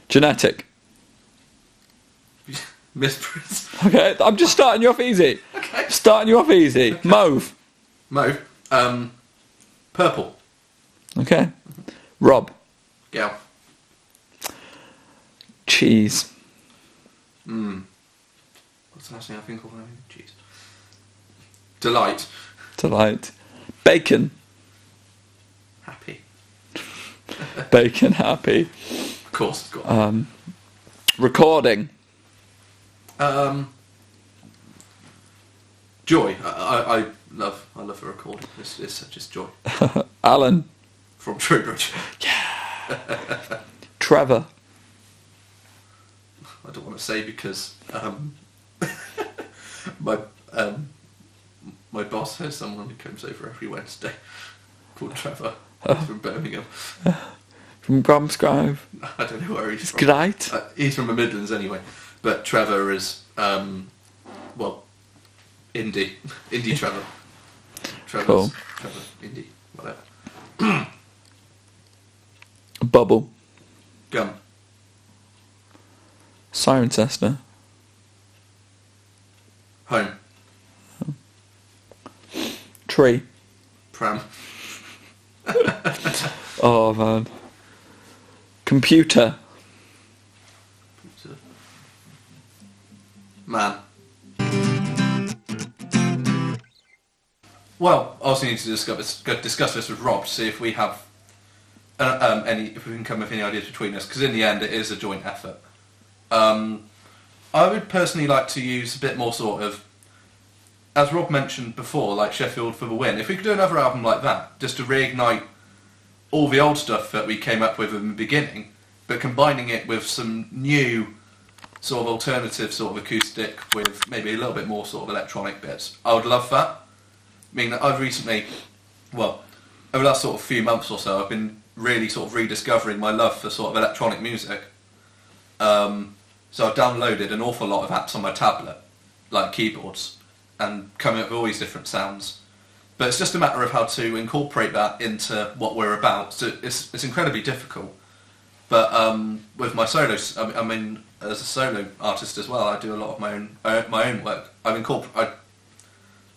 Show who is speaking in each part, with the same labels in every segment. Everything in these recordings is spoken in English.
Speaker 1: Genetic.
Speaker 2: Misprints.
Speaker 1: Okay, I'm just starting you off easy.
Speaker 2: Okay.
Speaker 1: Starting you off easy.
Speaker 2: Okay.
Speaker 1: Mauve.
Speaker 2: Mauve. Purple.
Speaker 1: Okay. Rob.
Speaker 2: Gal.
Speaker 1: Cheese.
Speaker 2: What's the last thing I think of when I think of cheese? Delight.
Speaker 1: Delight. Bacon.
Speaker 2: Happy.
Speaker 1: Bacon happy.
Speaker 2: Of course, it's got
Speaker 1: Recording.
Speaker 2: Joy. I love a recording. It's such a joy.
Speaker 1: Alan.
Speaker 2: From Trowbridge.
Speaker 1: Yeah. Trevor.
Speaker 2: I don't want to say because my boss has someone who comes over every Wednesday called Trevor. He's from Birmingham.
Speaker 1: From Bromsgrove.
Speaker 2: I don't know where he's from.
Speaker 1: Great.
Speaker 2: He's from the Midlands anyway. But Trevor is, indie. Indie Trevor.
Speaker 1: Cool.
Speaker 2: Trevor, indie, whatever.
Speaker 1: Bubble.
Speaker 2: Gum.
Speaker 1: Cirencester.
Speaker 2: Home.
Speaker 1: Tree.
Speaker 2: Pram.
Speaker 1: Oh man. Computer.
Speaker 2: Man. Well, I also need to discuss this with Rob to see if we have if we can come up with any ideas between us, because in the end it is a joint effort. I would personally like to use a bit more sort of, as Rob mentioned before, like Sheffield for the Win. If we could do another album like that, just to reignite all the old stuff that we came up with in the beginning, but combining it with some new sort of alternative sort of acoustic with maybe a little bit more sort of electronic bits. I would love that. I mean, I've recently, over the last sort of few months or so, I've been really sort of rediscovering my love for sort of electronic music. So I've downloaded an awful lot of apps on my tablet, like keyboards, and coming up with all these different sounds. But it's just a matter of how to incorporate that into what we're about. So it's incredibly difficult. But with my solos, I mean, as a solo artist as well, I do a lot of my own work.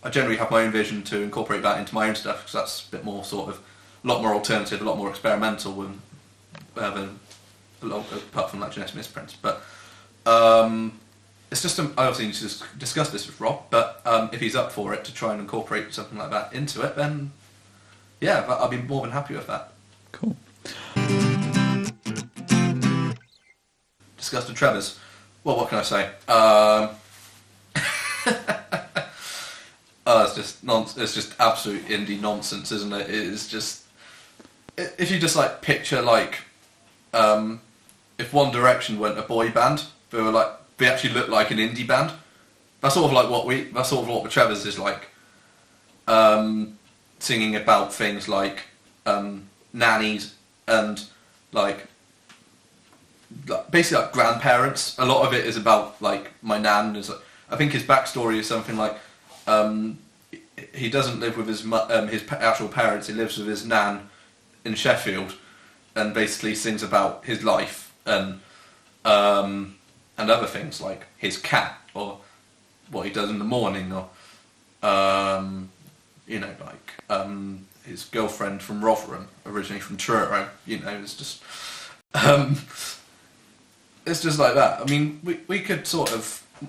Speaker 2: I generally have my own vision to incorporate that into my own stuff, because that's a bit more sort of, a lot more alternative, a lot more experimental, and apart from like genetic misprints. But it's just, I obviously need to discuss this with Rob, but if he's up for it to try and incorporate something like that into it, then yeah, I'd be more than happy with that.
Speaker 1: Cool.
Speaker 2: Disgusted Trevor's. Well, what can I say? It's just it's just absolute indie nonsense, isn't it? It is just, if you just like picture like if One Direction weren't a boy band, they actually look like an indie band. That's sort of like what the Trevor's is like. Singing about things like nannies and like basically like grandparents. A lot of it is about like my nan. I think his backstory is something like he doesn't live with his actual parents. He lives with his nan in Sheffield, and basically sings about his life and other things like his cat or what he does in the morning, or his girlfriend from Rotherham, originally from Truro. It's just it's just like that. I mean, we'd be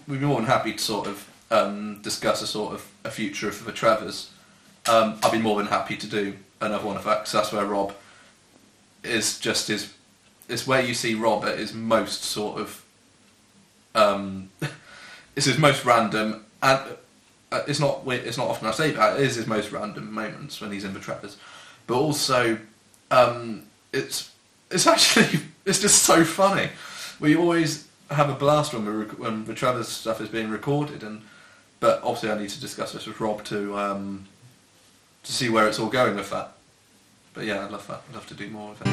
Speaker 2: more than happy to sort of discuss a future of the Trevors. I'd be more than happy to do another one of that, because that's where Rob is just it's where you see Rob at his most sort of it's his most random, and it's not often I say that, it is his most random moments when he's in the Trevors, but also it's actually it's just so funny. We always have a blast when the Trevors stuff is being recorded, but obviously I need to discuss this with Rob to see where it's all going with that. But yeah, I'd love that. I'd love to do more of it.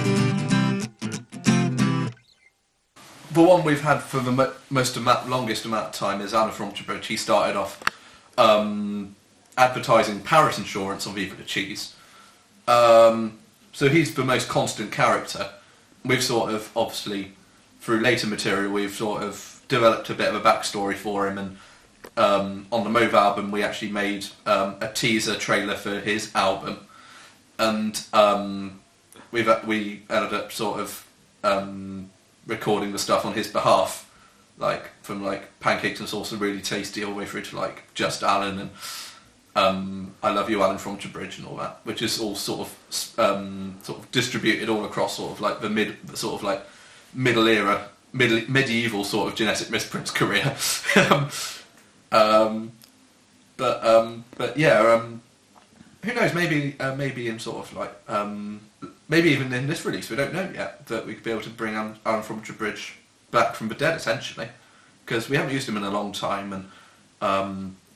Speaker 2: The one we've had for the longest amount of time is Anna from Trowbridge. He started off advertising Paris insurance on Viva the Cheese. So he's the most constant character. We've sort of obviously through later material, we've sort of developed a bit of a backstory for him, and on the Mauve album, we actually made a teaser trailer for his album, and we ended up sort of recording the stuff on his behalf, like from like Pancakes and Sauce and Really Tasty all the way through to like Just Alan and I Love You Alan from Bridge and all that, which is all sort of distributed all across sort of like the medieval sort of genetic misprints career. But yeah, who knows? Maybe in sort of like maybe even in this release, we don't know yet, that we could be able to bring Alan from Bridge back from the dead, essentially, because we haven't used him in a long time, and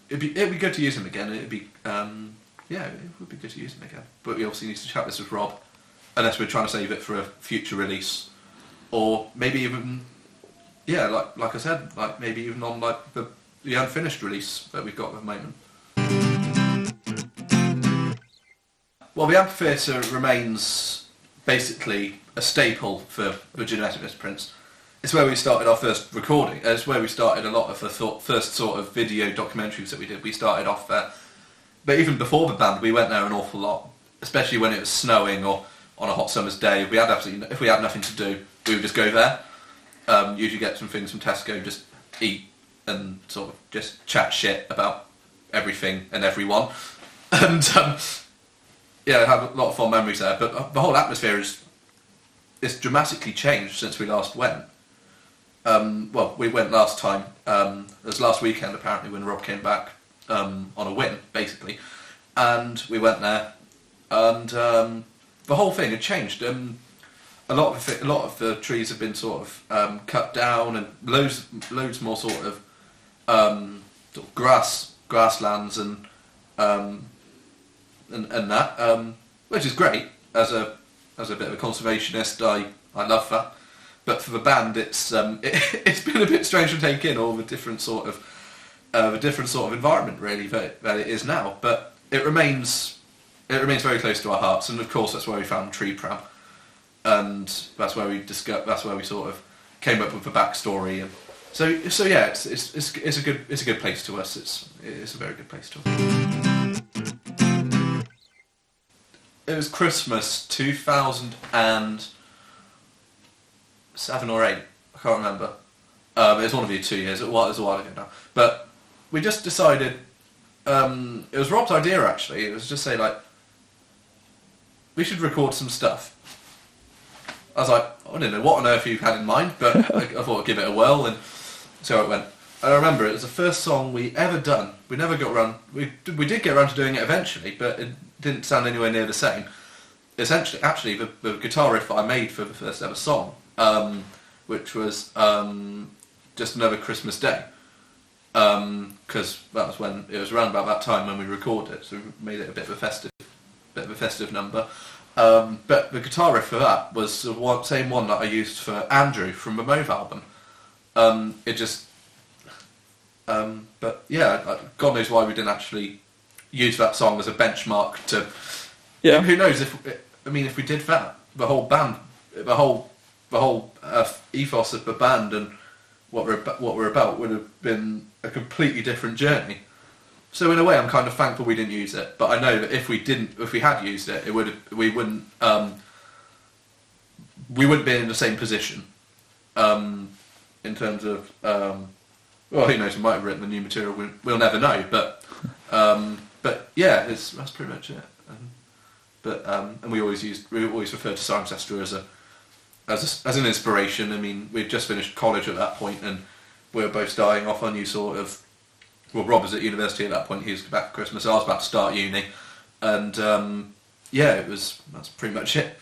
Speaker 2: it'd be good to use him again. It'd be yeah, it would be good to use him again. But we obviously need to chat this with Rob, unless we're trying to save it for a future release, or maybe even like I said, like maybe even on like the unfinished release that we've got at the moment. Well, the amphitheatre remains basically a staple for the genetic misprints. It's where we started our first recording. It's where we started a lot of the first sort of video documentaries that we did. We started off there. But even before the band, we went there an awful lot, especially when it was snowing or on a hot summer's day. If we had nothing to do, we would just go there. Usually get some things from Tesco, just eat and sort of just chat shit about everything and everyone. And yeah, I have a lot of fond memories there. But the whole atmosphere is dramatically changed since we last went. Well, we went last time. It was last weekend apparently when Rob came back on a whim, basically, and we went there, and the whole thing had changed. A lot of the trees have been sort of cut down, and loads more sort of grasslands and that, which is great. As a bit of a conservationist, I love that. But for the band, it's been a bit strange to take in all the different sort of environment really that it is now. But it remains very close to our hearts, and of course that's where we found Tree Pram, and that's where we sort of came up with the backstory. And so yeah, it's a good place to us. It's a very good place to us. It was Christmas 2007 or 8. I can't remember. It was one of the 2 years. It was a while ago now. But we just decided. It was Rob's idea actually. It was just say like, we should record some stuff. I was like, I don't know what on earth you had in mind, but I thought I'd give it a whirl, and so it went. And I remember it was the first song we ever done. We never got around. We did get around to doing it eventually, but it didn't sound anywhere near the same. Essentially, actually, the guitar riff that I made for the first ever song, which was Just Another Christmas Day, because that was when it was around about that time when we recorded it, so we made it a bit of a festive number. But the guitar riff for that was the same one that I used for Andrew from the Mauve album. But yeah, God knows why we didn't actually use that song as a benchmark to. Yeah. Who knows if we did that, the whole band, the whole ethos of the band and what we're about would have been a completely different journey. So in a way, I'm kind of thankful we didn't use it. But I know that if we had used it, we wouldn't be in the same position. In terms of, well, who knows? We might have written the new material. We'll never know. But yeah, that's pretty much it. And we always referred to Cirencester as an inspiration. I mean, we'd just finished college at that point, and we were both starting off on new sort of. Well, Rob was at university at that point. He was back for Christmas. I was about to start uni, and yeah, that's pretty much it.